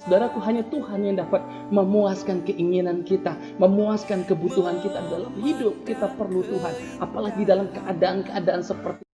Saudaraku, hanya Tuhan yang dapat memuaskan keinginan kita, memuaskan kebutuhan kita dalam hidup. Kita perlu Tuhan, apalagi dalam keadaan-keadaan seperti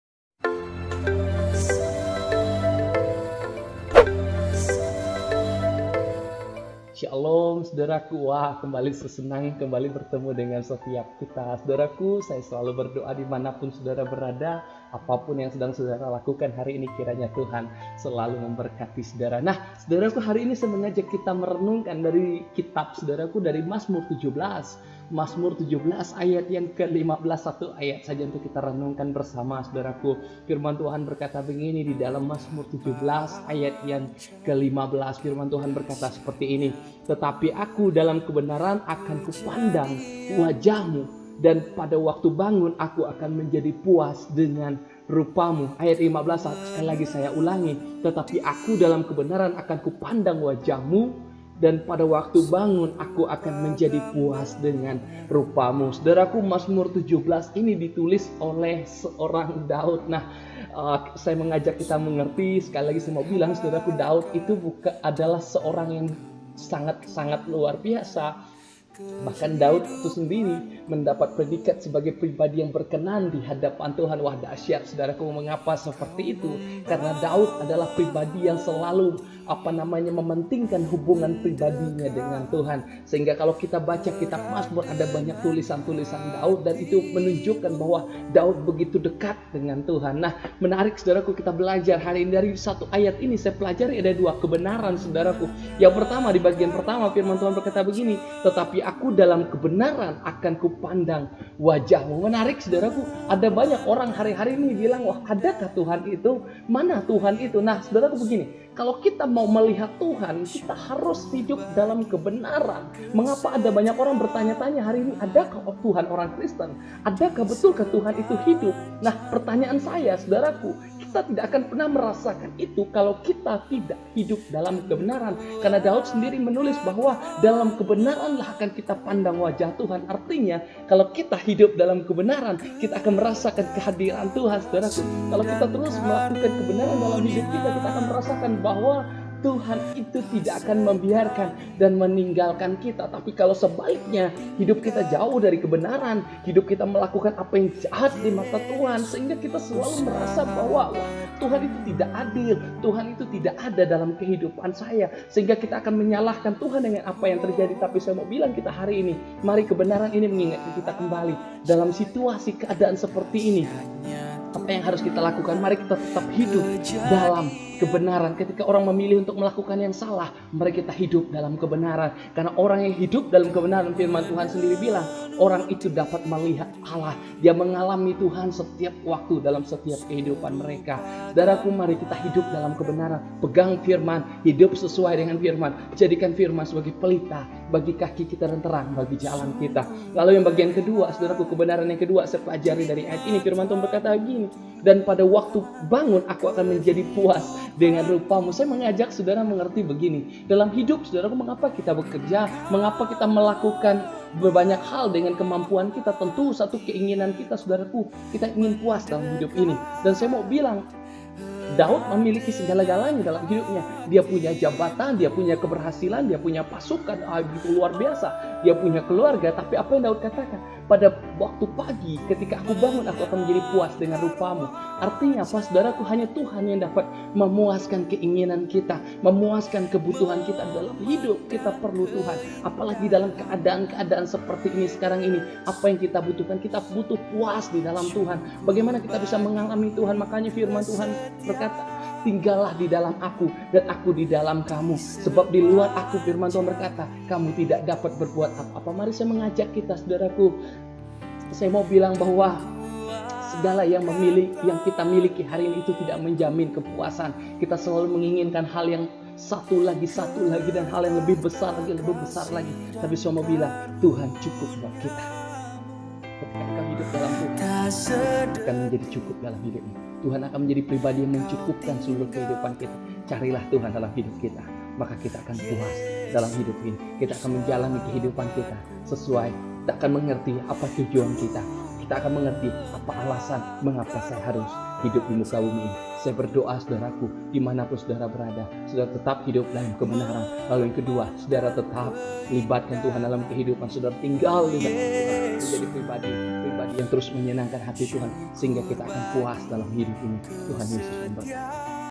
Shalom, saudaraku. Wah, kembali sesenang kembali bertemu dengan setiap kita. Saudaraku, saya selalu berdoa dimanapun saudara berada, apapun yang sedang saudara lakukan hari ini, kiranya Tuhan selalu memberkati saudara. Nah, saudaraku, hari ini saya mengajak kita merenungkan dari kitab saudaraku, dari Mazmur 17. Mazmur 17 ayat yang ke-15, satu ayat saja untuk kita renungkan bersama saudaraku. Firman Tuhan berkata begini di dalam Mazmur 17 ayat yang ke-15. Firman Tuhan berkata seperti ini. Tetapi aku dalam kebenaran akan kupandang wajahmu, dan pada waktu bangun aku akan menjadi puas dengan rupamu. Ayat 15, sekali lagi saya ulangi. Tetapi aku dalam kebenaran akan kupandang wajahmu, dan pada waktu bangun aku akan menjadi puas dengan rupamu. Saudaraku, Mazmur 17 ini ditulis oleh seorang Daud. Nah, saya mengajak kita mengerti, sekali lagi saya mau bilang, saudaraku, Daud itu adalah seorang yang sangat-sangat luar biasa. Bahkan Daud itu sendiri mendapat predikat sebagai pribadi yang berkenan di hadapan Tuhan. Wah, dahsyat saudaraku. Mengapa seperti itu? Karena Daud adalah pribadi yang selalu mementingkan hubungan pribadinya dengan Tuhan. Sehingga kalau kita baca kitab Mazmur, ada banyak tulisan-tulisan Daud, dan itu menunjukkan bahwa Daud begitu dekat dengan Tuhan. Nah, menarik saudaraku, kita belajar hari ini dari satu ayat ini. Saya pelajari ada dua kebenaran saudaraku. Yang pertama, di bagian pertama firman Tuhan berkata begini, tetapi aku dalam kebenaran akan kupandang wajahmu. Menarik saudaraku, ada banyak orang hari-hari ini bilang, wah, adakah Tuhan itu? Mana Tuhan itu? Nah, saudaraku, begini, kalau kita mau melihat Tuhan, kita harus hidup dalam kebenaran. Mengapa ada banyak orang bertanya-tanya hari ini, adakah Tuhan orang Kristen? Adakah betulkah Tuhan itu hidup? Nah, pertanyaan saya, saudaraku, kita tidak akan pernah merasakan itu kalau kita tidak hidup dalam kebenaran. Karena Daud sendiri menulis bahwa dalam kebenaranlah akan kita pandang wajah Tuhan. Artinya, kalau kita hidup dalam kebenaran, kita akan merasakan kehadiran Tuhan, saudaraku. Kalau kita terus melakukan kebenaran dalam hidup kita, kita akan merasakan bahwa Tuhan itu tidak akan membiarkan dan meninggalkan kita. Tapi kalau sebaliknya, hidup kita jauh dari kebenaran, hidup kita melakukan apa yang jahat di mata Tuhan, sehingga kita selalu merasa bahwa wah, Tuhan itu tidak adil, Tuhan itu tidak ada dalam kehidupan saya, sehingga kita akan menyalahkan Tuhan dengan apa yang terjadi. Tapi saya mau bilang kita hari ini, mari kebenaran ini mengingatkan kita kembali dalam situasi keadaan seperti ini. Apa yang harus kita lakukan? Mari kita tetap hidup dalam kebenaran. Ketika orang memilih untuk melakukan yang salah, mari kita hidup dalam kebenaran. Karena orang yang hidup dalam kebenaran, firman Tuhan sendiri bilang, orang itu dapat melihat Allah. Dia mengalami Tuhan setiap waktu dalam setiap kehidupan mereka. Saudaraku, mari kita hidup dalam kebenaran. Pegang firman, hidup sesuai dengan firman. Jadikan firman sebagai pelita bagi kaki kita dan terang bagi jalan kita. Lalu yang bagian kedua, saudaraku, kebenaran yang kedua saya pelajari dari ayat ini. Firman Tuhan berkata begini, dan pada waktu bangun aku akan menjadi puas dengan rupamu. Saya mengajak saudara mengerti begini. Dalam hidup saudaraku, mengapa kita bekerja, mengapa kita melakukan berbanyak hal dengan kemampuan kita? Tentu satu keinginan kita, saudaraku, kita ingin puas dalam hidup ini. Dan saya mau bilang, Daud memiliki segala-galanya dalam hidupnya. Dia punya jabatan, dia punya keberhasilan, dia punya pasukan, begitu luar biasa. Dia punya keluarga, tapi apa yang Daud katakan? Pada waktu pagi, ketika aku bangun, aku akan menjadi puas dengan rupamu. Artinya apa, saudaraku? Hanya Tuhan yang dapat memuaskan keinginan kita, memuaskan kebutuhan kita dalam hidup. Kita perlu Tuhan, apalagi dalam keadaan-keadaan seperti ini sekarang ini. Apa yang kita butuhkan? Kita butuh puas di dalam Tuhan. Bagaimana kita bisa mengalami Tuhan? Makanya firman Tuhan berkata, tinggallah di dalam aku dan aku di dalam kamu. Sebab di luar aku, firman Tuhan berkata, kamu tidak dapat berbuat apa-apa. Mari saya mengajak kita, saudaraku. Saya mau bilang bahwa segala yang kita miliki hari ini itu tidak menjamin kepuasan. Kita selalu menginginkan hal yang satu lagi, dan hal yang lebih besar lagi. Tapi saya mau bilang, Tuhan cukup buat kita. Ketika engkau hidup dalam Tuhan, akan menjadi cukup dalam hidupmu. Tuhan akan menjadi pribadi yang mencukupkan seluruh kehidupan kita. Carilah Tuhan dalam hidup kita, maka kita akan puas dalam hidup ini. Kita akan menjalani kehidupan kita sesuai, kita akan mengerti apa tujuan kita. kita akan mengerti apa alasan mengapa saya harus hidup di muka bumi ini. Saya berdoa saudaraku, dimanapun saudara berada, saudara tetap hidup dalam kebenaran. Lalu yang kedua, saudara tetap libatkan Tuhan dalam kehidupan. Saudara tinggal di dalam Tuhan, menjadi pribadi yang terus menyenangkan hati Tuhan, sehingga kita akan puas dalam hidup ini. Tuhan Yesus memberkati.